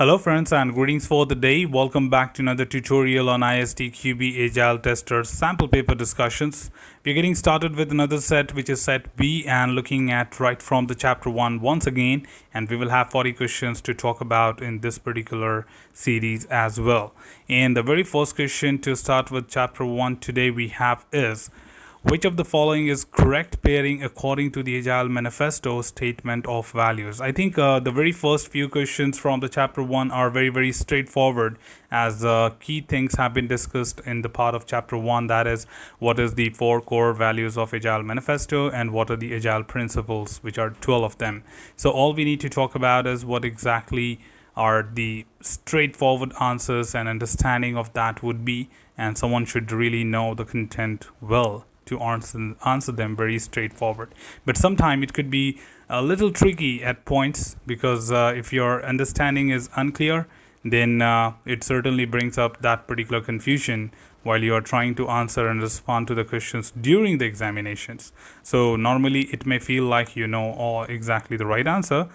Hello friends and greetings for the day. Welcome back to another tutorial on ISTQB Agile Tester sample paper discussions. We're getting started with another set which is set B and looking at right from the chapter 1 once again, and we will have 40 questions to talk about in this particular series as well. And the very first question to start with chapter 1 today we have is, which of the following is correct pairing according to the Agile Manifesto statement of values? I think the very first few questions from the chapter 1 are very straightforward, as key things have been discussed in the part of chapter 1, that is, what is the 4 core values of Agile Manifesto and what are the Agile principles, which are 12 of them. So all we need to talk about is what exactly are the straightforward answers and understanding of that would be, and someone should really know the content well to answer them very straightforward. But sometimes it could be a little tricky at points, because if your understanding is unclear, then it certainly brings up that particular confusion while you are trying to answer and respond to the questions during the examinations. So normally it may feel like you know all exactly the right answer,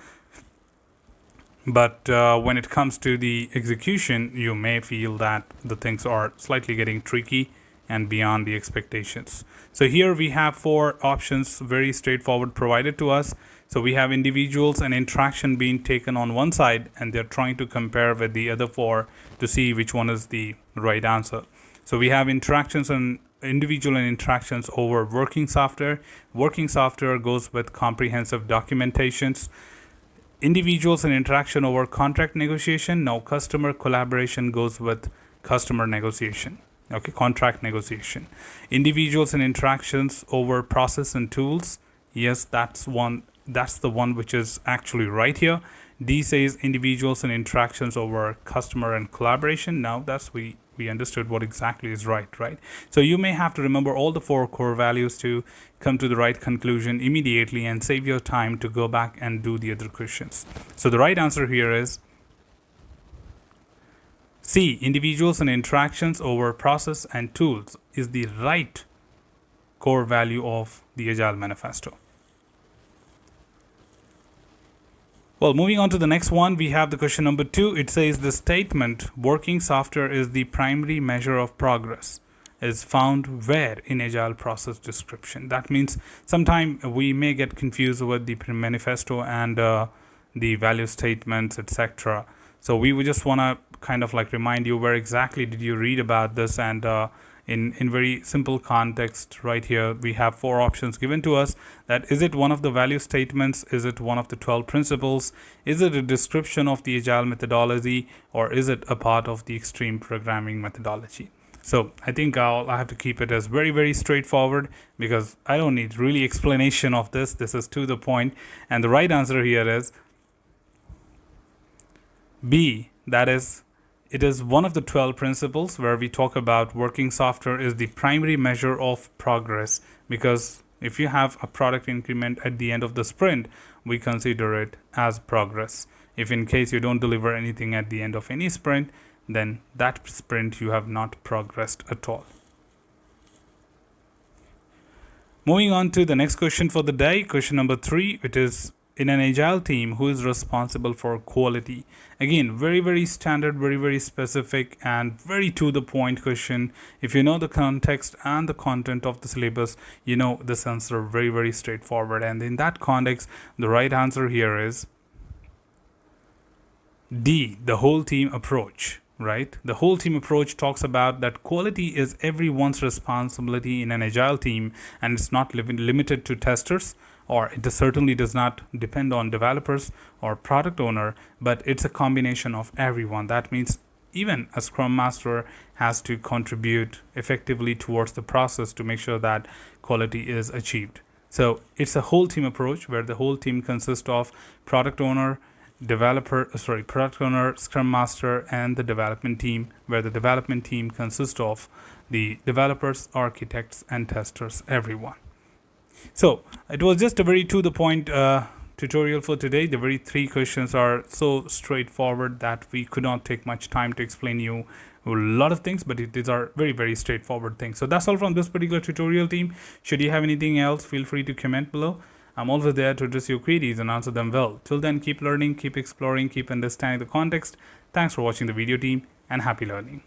but when it comes to the execution, you may feel that the things are slightly getting tricky and beyond the expectations. So here we have 4 options, very straightforward, provided to us. So we have individuals and interaction being taken on one side, and they're trying to compare with the other 4 to see which one is the right answer. So we have interactions and individual and interactions over working software. Working software goes with comprehensive documentations. Individuals and interaction over contract negotiation. Now customer collaboration goes with customer negotiation. Okay, contract negotiation. Individuals and interactions over process and tools. Yes, that's the one which is actually right here. D says individuals and interactions over customer and collaboration. Now that's we understood what exactly is right? So you may have to remember all the 4 core values to come to the right conclusion immediately and save your time to go back and do the other questions. So the right answer here is C, individuals and interactions over process and tools is the right core value of the Agile Manifesto. Well, moving on to the next one, we have the question number 2. It says the statement working software is the primary measure of progress is found where in Agile process description. That means sometimes we may get confused with the manifesto and the value statements, etc. So we would just want to kind of like remind you where exactly did you read about this, and in very simple context right here we have 4 options given to us. That is it one of the value statements, is it one of the 12 principles, is it a description of the Agile methodology, or is it a part of the extreme programming methodology? So I think I have to keep it as very straightforward, because I don't need really explanation of this. This is to the point, and the right answer here is B, that is, it is one of the 12 principles where we talk about working software is the primary measure of progress, because if you have a product increment at the end of the sprint, we consider it as progress. If in case you don't deliver anything at the end of any sprint, then that sprint you have not progressed at all. Moving on to the next question for the day, question number 3, it is, in an Agile team, who is responsible for quality? Again, very standard, very specific, and very to the point question. If you know the context and the content of the syllabus, you know this answer very straightforward. And in that context, the right answer here is D, the whole team approach. Right? The whole team approach talks about that quality is everyone's responsibility in an Agile team, and it's not limited to testers, or it certainly does not depend on developers or product owner, but it's a combination of everyone. That means even a Scrum Master has to contribute effectively towards the process to make sure that quality is achieved. So it's a whole team approach where the whole team consists of product owner, product owner, Scrum Master, and the development team, where the development team consists of the developers, architects, and testers, everyone. So it was just a very to the point tutorial for today. The very 3 questions are so straightforward that we could not take much time to explain you a lot of things, but these are very straightforward things. So that's all from this particular tutorial team. Should you have anything else, feel free to comment below. I'm always there to address your queries and answer them well. Till then, keep learning, keep exploring, keep understanding the context. Thanks for watching the video, team, and happy learning.